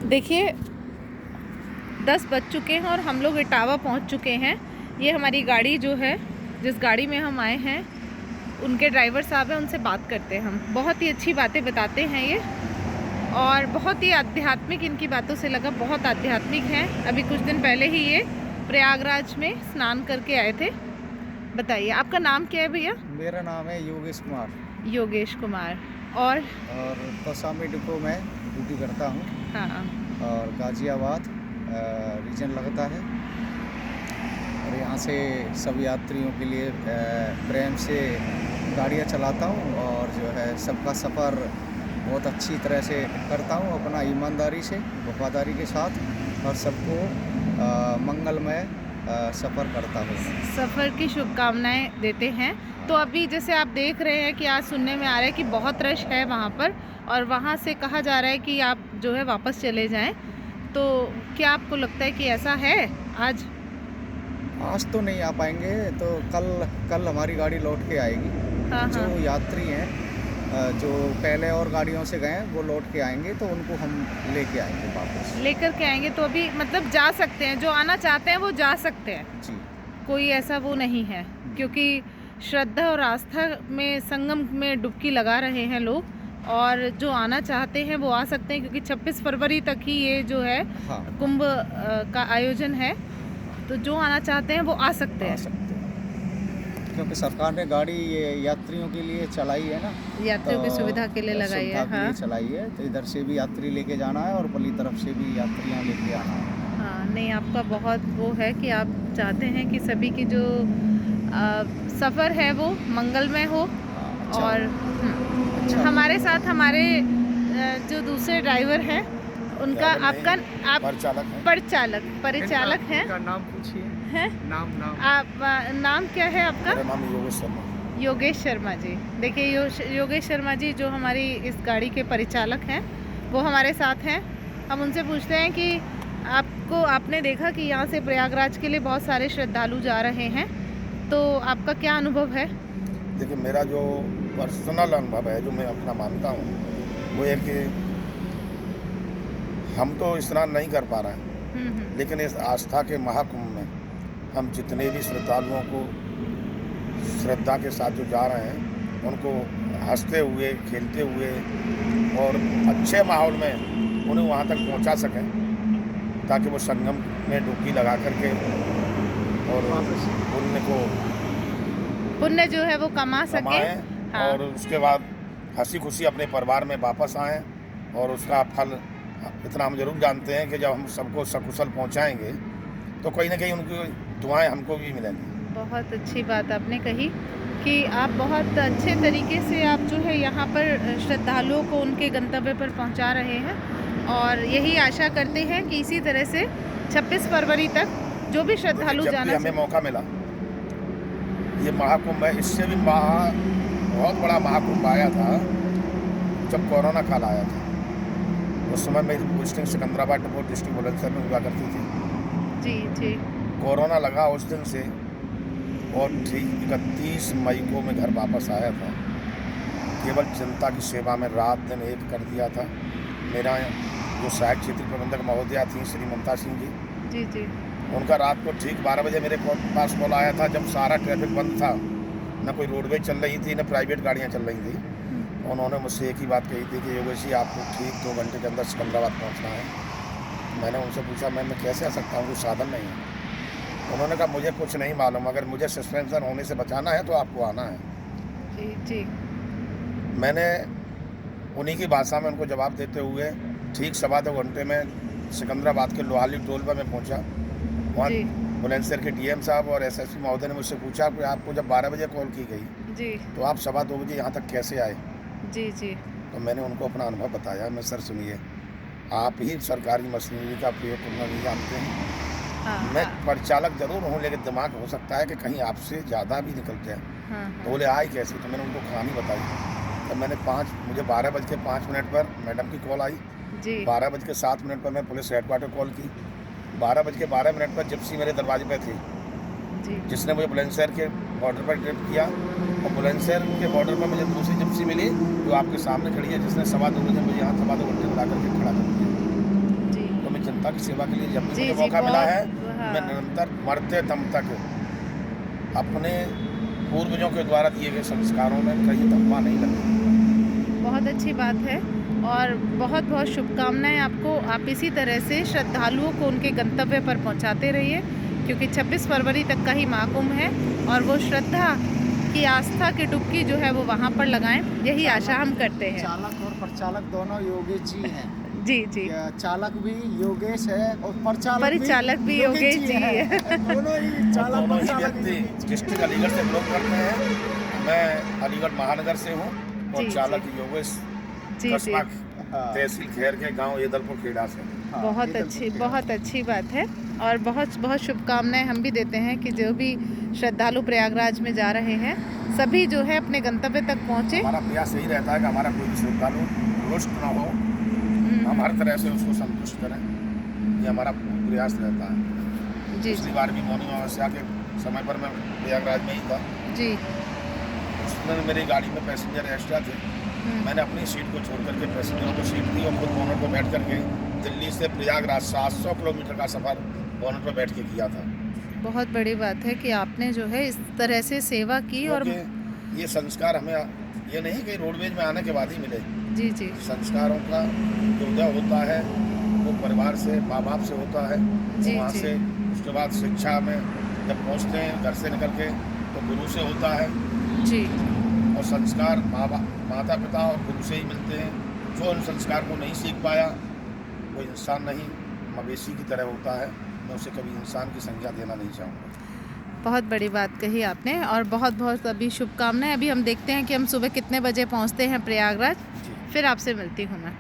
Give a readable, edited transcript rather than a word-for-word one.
देखिए 10 बज चुके हैं और हम लोग इटावा पहुंच चुके हैं। ये हमारी गाड़ी जो है, जिस गाड़ी में हम आए हैं, उनके ड्राइवर साहब हैं, उनसे बात करते हैं हम। बहुत ही अच्छी बातें बताते हैं ये, और बहुत ही आध्यात्मिक, इनकी बातों से लगा बहुत आध्यात्मिक हैं। अभी कुछ दिन पहले ही ये प्रयागराज में स्नान करके आए थे। बताइए आपका नाम क्या है भैया? मेरा नाम है योगेश कुमार। योगेश कुमार। और कौसाम्बी डिपो में ड्यूटी करता हूँ। हाँ, और गाज़ियाबाद रीजन लगता है। और यहाँ से सब यात्रियों के लिए प्रेम से गाड़ियाँ चलाता हूँ, और जो है सबका सफ़र बहुत अच्छी तरह से करता हूँ, अपना ईमानदारी से, वफादारी के साथ, और सबको मंगलमय सफ़र करता हूँ। सफ़र की शुभकामनाएं देते हैं। तो अभी जैसे आप देख रहे हैं कि आज सुनने में आ रहा है कि बहुत रश है वहाँ पर, और वहाँ से कहा जा रहा है कि आप जो है वापस चले जाएं। तो क्या आपको लगता है कि ऐसा है आज? आज तो नहीं आ पाएंगे, तो कल हमारी गाड़ी लौट के आएगी। हाँ, जो हाँ। यात्री हैं जो पहले और गाड़ियों से गए हैं, वो लौट के आएंगे, तो उनको हम लेके आएंगे वापस। लेकर के आएंगे तो अभी मतलब जा सकते हैं, जो आना चाहते हैं वो जा सकते हैं। जी। कोई ऐसा वो नहीं है, क्योंकि श्रद्धा और आस्था में संगम में डुबकी लगा रहे हैं लोग, और जो आना चाहते हैं वो आ सकते हैं, क्योंकि 26 फरवरी तक ही ये जो है हाँ, कुंभ का आयोजन है। तो जो आना चाहते हैं वो आ सकते आ हैं। सकते हैं, क्योंकि सरकार ने गाड़ी ये यात्रियों के लिए चलाई है ना, यात्रियों की सुविधा के लिए लगाई सुविधा है। के लिए हाँ, चलाई है। तो इधर से भी यात्री लेके जाना है, और पल्ली तरफ से भी यात्रियाँ लेके आना है। हाँ। नहीं, आपका बहुत वो है कि आप चाहते हैं कि सभी की जो सफ़र है वो मंगलमय हो। अच्छा, और अच्छा। हमारे साथ हमारे जो दूसरे ड्राइवर हैं, उनका आपका आप परिचालक हैं। नाम पूछिए। हैं नाम आप नाम क्या है आपका? मेरा नाम योगेश शर्मा। योगेश शर्मा जी। देखिए योगेश शर्मा जी जो हमारी इस गाड़ी के परिचालक हैं, वो हमारे साथ हैं। हम उनसे पूछते हैं कि आपने देखा कि यहाँ से प्रयागराज के लिए बहुत सारे श्रद्धालु जा रहे हैं, तो आपका क्या अनुभव है? देखिए, मेरा जो पर्सनल अनुभव है, जो मैं अपना मानता हूँ, वो है कि हम तो स्नान नहीं कर पा रहे हैं, लेकिन इस आस्था के महाकुंभ में हम जितने भी श्रद्धालुओं को श्रद्धा के साथ जो जा रहे हैं, उनको हंसते हुए, खेलते हुए और अच्छे माहौल में उन्हें वहाँ तक पहुँचा सकें, ताकि वो संगम में डुबकी लगा करके और पुण्य जो है वो कमा सके। हाँ। और उसके बाद हंसी खुशी अपने परिवार में वापस आएँ। और उसका फल इतना हम जरूर जानते हैं कि जब हम सबको सकुशल पहुंचाएंगे, तो कहीं ना कहीं उनकी दुआएं हमको भी मिलेंगी। बहुत अच्छी बात आपने कही कि आप बहुत अच्छे तरीके से आप जो है यहाँ पर श्रद्धालुओं को उनके गंतव्य पर पहुँचा रहे हैं, और यही आशा करते हैं कि इसी तरह से 26 फरवरी तक जो भी श्रद्धालु जाना, हमें मौका मिला, ये महाकुंभ है, इससे भी बहुत बड़ा महाकुंभ आया था जब कोरोना काल आया था। उस समय मेरी posting Secunderabad depot district Bulandshahr में हुआ करती थी। जी जी। कोरोना लगा उस दिन से, और ठीक 31 मई को मैं घर वापस आया था। केवल जनता की सेवा में रात दिन एक कर दिया था। मेरा जो सहायक क्षेत्र प्रबंधक महोदया थी श्री ममता सिंह जी, जी जी, उनका रात को ठीक 12 बजे मेरे पास कॉल आया था, जब सारा ट्रैफिक बंद था, न कोई रोडवेज चल रही थी, न प्राइवेट गाड़ियाँ चल रही थी। उन्होंने मुझसे एक ही बात कही थी कि योगेश जी, आपको ठीक 2 घंटे के अंदर सिकंदराबाद पहुंचना है। मैंने उनसे पूछा, मैं कैसे आ सकता हूँ, कोई साधन नहीं है। उन्होंने कहा, मुझे कुछ नहीं मालूम, अगर मुझे सस्पेंशन होने से बचाना है तो आपको आना है। जी जी। मैंने उन्हीं की भाषा में उनको जवाब देते हुए ठीक 2.25 घंटे में सिकंदराबाद के लोहाली टोल पर मैं पहुँचा। वहाँ बुलंदशहर के डीएम साहब और एसएसपी महोदय ने मुझसे पूछा कि आपको जब 12 बजे कॉल की गई जी, तो आप 2:15 बजे यहाँ तक कैसे आए? जी जी। तो मैंने उनको अपना अनुभव बताया। मैं, सर सुनिए, आप ही सरकारी मशीनरी का प्रयोग करना नहीं जानते हैं। हाँ, मैं हाँ, परिचालक जरूर हूँ, लेकिन दिमाग हो सकता है कि कहीं आपसे ज़्यादा भी निकलते हैं। हाँ, तो बोले आए कैसे? तो मैंने उनको कहानी बताई। तो मैंने मुझे 12:05 पर मैडम की कॉल आई। जी। 12:07 पर मैं पुलिस हेडक्वार्टर कॉल की। 12:12 पर जिप्सी मेरे दरवाजे पर थी, जी। जिसने मुझे बुलंदशहर के बॉर्डर पर ड्रिप किया, और बुलंदशहर के बॉर्डर पर मुझे दूसरी जिप्सी मिली जो आपके सामने खड़ी है, जिसने 2:15 बजे मुझे यहाँ 2.25 घंटे बुला करके खड़ा कर दिया। जी माता की सेवा के लिए जब भी जी, मुझे जी, मौका मिला है हाँ। मैं निरंतर मरते दम तक अपने पूर्वजों के द्वारा दिए गए संस्कारों में कहीं दम्मा नहीं लगे। बहुत अच्छी बात है और बहुत बहुत शुभकामनाएं आपको। आप इसी तरह से श्रद्धालुओं को उनके गंतव्य पर पहुंचाते रहिए, क्योंकि 26 फरवरी तक का ही महाकुंभ है और वो श्रद्धा की आस्था की डुबकी जो है वो वहाँ पर लगाएं, यही आशा हम करते हैं। चालक और परिचालक दोनों योगेश जी हैं। जी जी, या चालक भी योगेश है और परिचालक भी योगेश जी है। दोनों ही चालक दोनों ही परिचालक व्यक्ति डिस्ट्रिक्ट अलीगढ़ से बिलोंग करते हैं। मैं अलीगढ़ महानगर से हूँ और जी, चालक योगेश जी कस्बा जी, तहसील खैर के गांव येदलपुर खेड़ा से। हाँ, बहुत ये अच्छी तो बहुत अच्छी बात है और बहुत बहुत शुभकामनाएं हम भी देते हैं कि जो भी श्रद्धालु प्रयागराज में जा रहे हैं सभी जो है अपने गंतव्य तक पहुँचे। हमारा प्रयास यही रहता है कि हमारा कोई भी श्रद्धालु रुष्ट न हो, हम हर तरह से उसको संतुष्ट करें, ये हमारा प्रयास रहता है। जी पिछली बार भी मौनी अमावस्या के समय पर मैं प्रयागराज में ही था। जी, उसमें मेरी गाड़ी में पैसेंजर एक्स्ट्रा थे, मैंने अपनी सीट को छोड़ करके पैसेंजरों को सीट दी और खुद बोनट पर बैठ करके दिल्ली से प्रयागराज 700 किलोमीटर का सफ़र बोनट पर बैठ के किया था। बहुत बड़ी बात है कि आपने जो है इस तरह से सेवा की। और क्योंकि ये संस्कार हमें ये नहीं कि रोडवेज में आने के बाद ही मिले। जी जी, संस्कारों का जो उदय होता है वो परिवार से, माँ बाप से होता है। जी, वहाँ जी। से उसके बाद शिक्षा में जब पहुँचते हैं घर से निकल के तो गुरु से होता है जी और संस्कार माता पिता और गुरु से ही मिलते हैं। जो उन संस्कार को नहीं सीख पाया वो इंसान नहीं, मवेशी की तरह होता है। मैं उसे कभी इंसान की संज्ञा देना नहीं चाहूँगा। बहुत बड़ी बात कही आपने और बहुत बहुत अभी शुभकामनाएं। अभी हम देखते हैं कि हम सुबह कितने बजे पहुंचते हैं प्रयागराज, जी। फिर आपसे मिलती हूँ मैं।